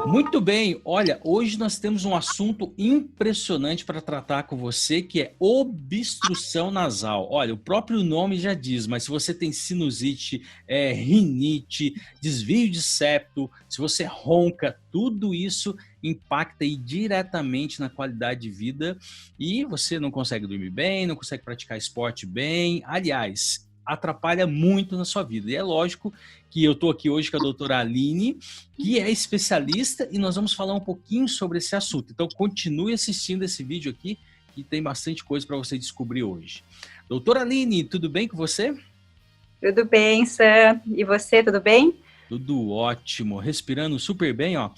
Muito bem, olha, hoje nós temos um assunto impressionante para tratar com você, que é obstrução nasal. Olha, o próprio nome já diz, mas se você tem sinusite, rinite, desvio de septo, se você ronca, tudo isso impacta aí diretamente na qualidade de vida e você não consegue dormir bem, não consegue praticar esporte bem, aliás, atrapalha muito na sua vida. E é lógico que eu estou aqui hoje com a doutora Aline, que é especialista, e nós vamos falar um pouquinho sobre esse assunto. Então, continue assistindo esse vídeo aqui, que tem bastante coisa para você descobrir hoje. Doutora Aline, tudo bem com você? Tudo bem, Sam. E você, tudo bem? Tudo ótimo. Respirando super bem, ó.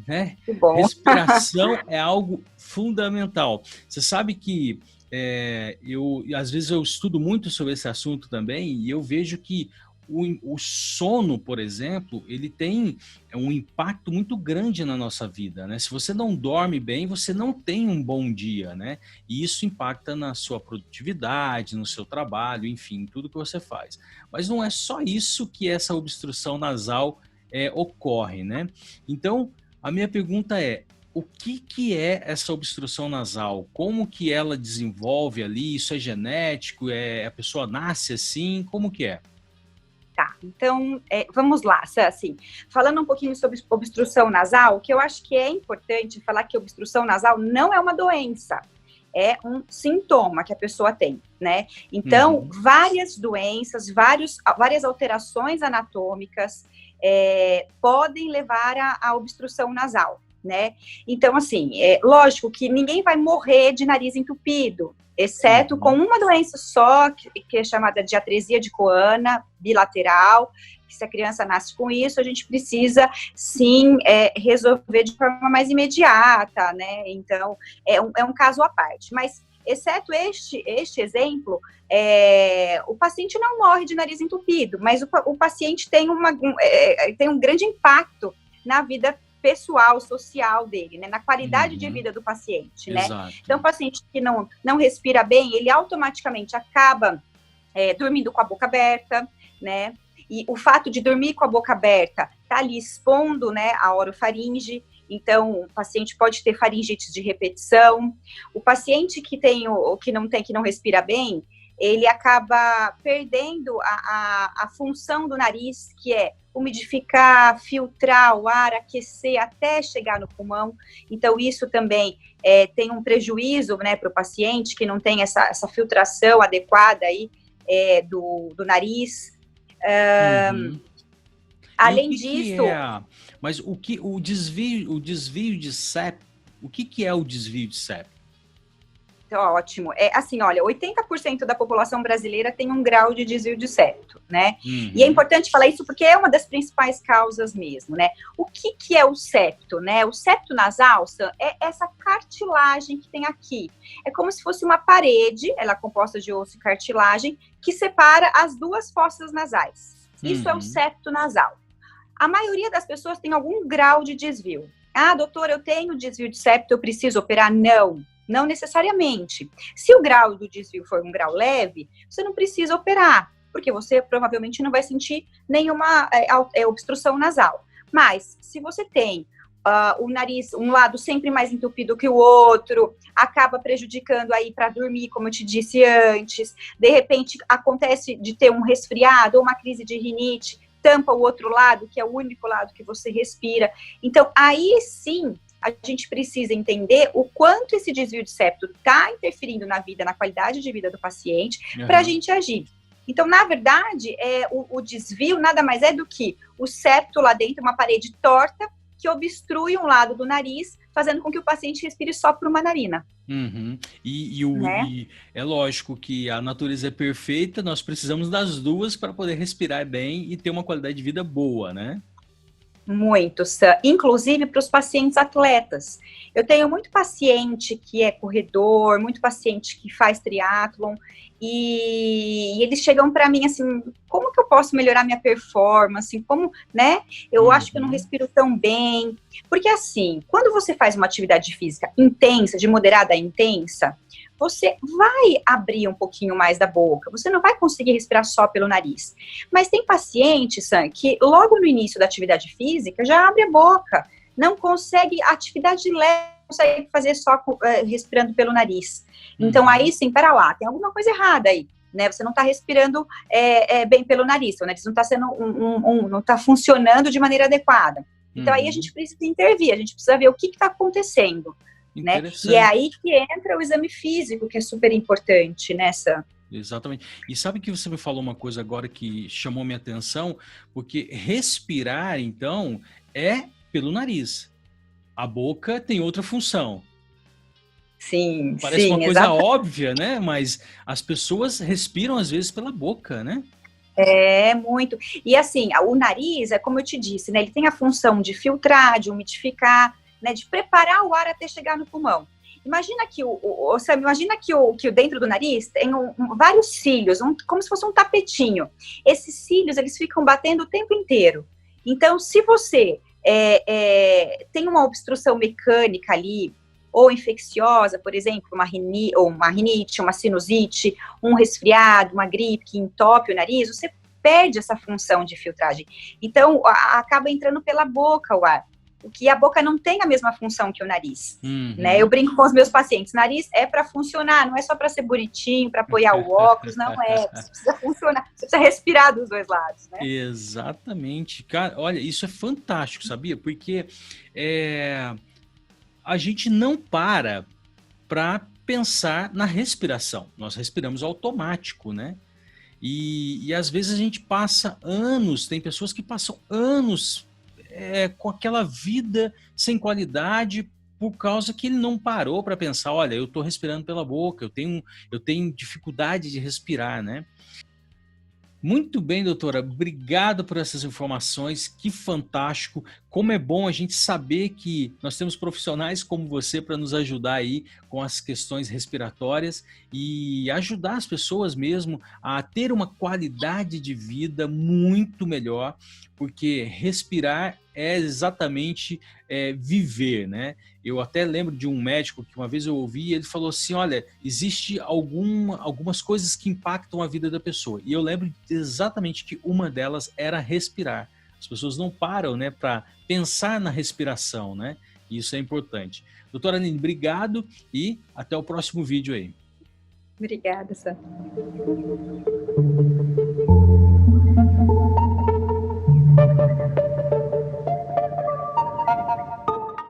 Né? Que bom. Respiração é algo fundamental. Você sabe que às vezes eu estudo muito sobre esse assunto também e eu vejo que o sono, por exemplo, ele tem um impacto muito grande na nossa vida, né? Se você não dorme bem, você não tem um bom dia, né? E isso impacta na sua produtividade, no seu trabalho, enfim, tudo que você faz. Mas não é só isso que essa obstrução nasal ocorre, né? Então, a minha pergunta é: o que é essa obstrução nasal? Como que ela desenvolve ali? Isso é genético? A pessoa nasce assim? Como que é? Tá, então, vamos lá, assim, falando um pouquinho sobre obstrução nasal, que eu acho que é importante falar que obstrução nasal não é uma doença, é um sintoma que a pessoa tem, né? Então, várias doenças, várias alterações anatômicas podem levar à obstrução nasal, né? Então, assim, lógico que ninguém vai morrer de nariz entupido, exceto com uma doença só, que é chamada de atresia de Coana bilateral, que se a criança nasce com isso, a gente precisa, sim, resolver de forma mais imediata, né? Então, é um caso à parte. Mas, exceto este exemplo, o paciente não morre de nariz entupido, mas o paciente tem um grande impacto na vida pessoal, social dele, né? Na qualidade de vida do paciente, né? Exato. Então, o paciente que não respira bem, ele automaticamente acaba dormindo com a boca aberta, né? E o fato de dormir com a boca aberta tá ali expondo, né, a orofaringe. Então, o paciente pode ter faringites de repetição. O paciente que não respira bem, ele acaba perdendo a função do nariz, que é umidificar, filtrar o ar, aquecer até chegar no pulmão. Então, isso também tem um prejuízo, né, para o paciente que não tem essa filtração adequada aí, do nariz. Além disso... Mas o desvio de septo, o que é o desvio de septo? Ótimo. Assim, olha, 80% da população brasileira tem um grau de desvio de septo, né? E é importante falar isso porque é uma das principais causas mesmo, né? O que é o septo, né? O septo nasal é essa cartilagem que tem aqui. É como se fosse uma parede, ela é composta de osso e cartilagem, que separa as duas fossas nasais. Isso é o septo nasal. A maioria das pessoas tem algum grau de desvio. Ah, doutor, eu tenho desvio de septo, eu preciso operar? Não necessariamente. Se o grau do desvio for um grau leve, você não precisa operar, porque você provavelmente não vai sentir nenhuma obstrução nasal. Mas, se você tem o nariz, um lado sempre mais entupido que o outro, acaba prejudicando aí para dormir, como eu te disse antes, de repente acontece de ter um resfriado ou uma crise de rinite, tampa o outro lado, que é o único lado que você respira. Então, aí sim, a gente precisa entender o quanto esse desvio de septo está interferindo na vida, na qualidade de vida do paciente, para a gente agir. Então, na verdade, o desvio nada mais é do que o septo lá dentro, uma parede torta, que obstrui um lado do nariz, fazendo com que o paciente respire só por uma narina. E é lógico que a natureza é perfeita, nós precisamos das duas para poder respirar bem e ter uma qualidade de vida boa, né? Muito, inclusive para os pacientes atletas. Eu tenho muito paciente que é corredor, muito paciente que faz triatlon, E eles chegam para mim assim, como que eu posso melhorar minha performance? Como, né? Eu acho que eu não respiro tão bem. Porque assim, quando você faz uma atividade física intensa, de moderada a intensa, você vai abrir um pouquinho mais da boca. Você não vai conseguir respirar só pelo nariz. Mas tem pacientes, Sam, que logo no início da atividade física já abre a boca. Não consegue, atividade leve, consegue fazer só respirando pelo nariz. Então, aí sim, pera lá, tem alguma coisa errada aí, né? Você não está respirando bem pelo nariz, o nariz não está sendo não está funcionando de maneira adequada. Então, aí a gente precisa intervir, a gente precisa ver o que está acontecendo, né? E é aí que entra o exame físico, que é super importante nessa. Exatamente. E sabe que você me falou uma coisa agora que chamou minha atenção, porque respirar, então, é pelo nariz. A boca tem outra função. Sim, parece uma coisa óbvia, né? Mas as pessoas respiram às vezes pela boca, né? É, muito. E assim, o nariz, é como eu te disse, né? Ele tem a função de filtrar, de umidificar, né? De preparar o ar até chegar no pulmão. Imagina que imagina que o dentro do nariz tem vários cílios, como se fosse um tapetinho. Esses cílios, eles ficam batendo o tempo inteiro. Então, se você tem uma obstrução mecânica ali, ou infecciosa, por exemplo, uma rinite, uma sinusite, um resfriado, uma gripe que entope o nariz, você perde essa função de filtragem. Então, acaba entrando pela boca o ar, porque a boca não tem a mesma função que o nariz, né? Eu brinco com os meus pacientes, nariz é para funcionar, não é só para ser bonitinho, para apoiar o óculos, não é. Você precisa funcionar, você precisa respirar dos dois lados, né? Exatamente. Cara, olha, isso é fantástico, sabia? Porque a gente não para pensar na respiração. Nós respiramos automático, né? E às vezes a gente passa anos, tem pessoas que passam anos com aquela vida sem qualidade por causa que ele não parou para pensar, olha, eu estou respirando pela boca, eu tenho dificuldade de respirar, né? Muito bem, doutora. Obrigado por essas informações. Que fantástico. Como é bom a gente saber que nós temos profissionais como você para nos ajudar aí com as questões respiratórias e ajudar as pessoas mesmo a ter uma qualidade de vida muito melhor, porque respirar é exatamente viver, né? Eu até lembro de um médico que uma vez eu ouvi, ele falou assim, olha, existe algumas coisas que impactam a vida da pessoa. E eu lembro exatamente que uma delas era respirar. As pessoas não param, né, para pensar na respiração, né? E isso é importante. Doutora Aline, obrigado e até o próximo vídeo aí. Obrigada, Sam.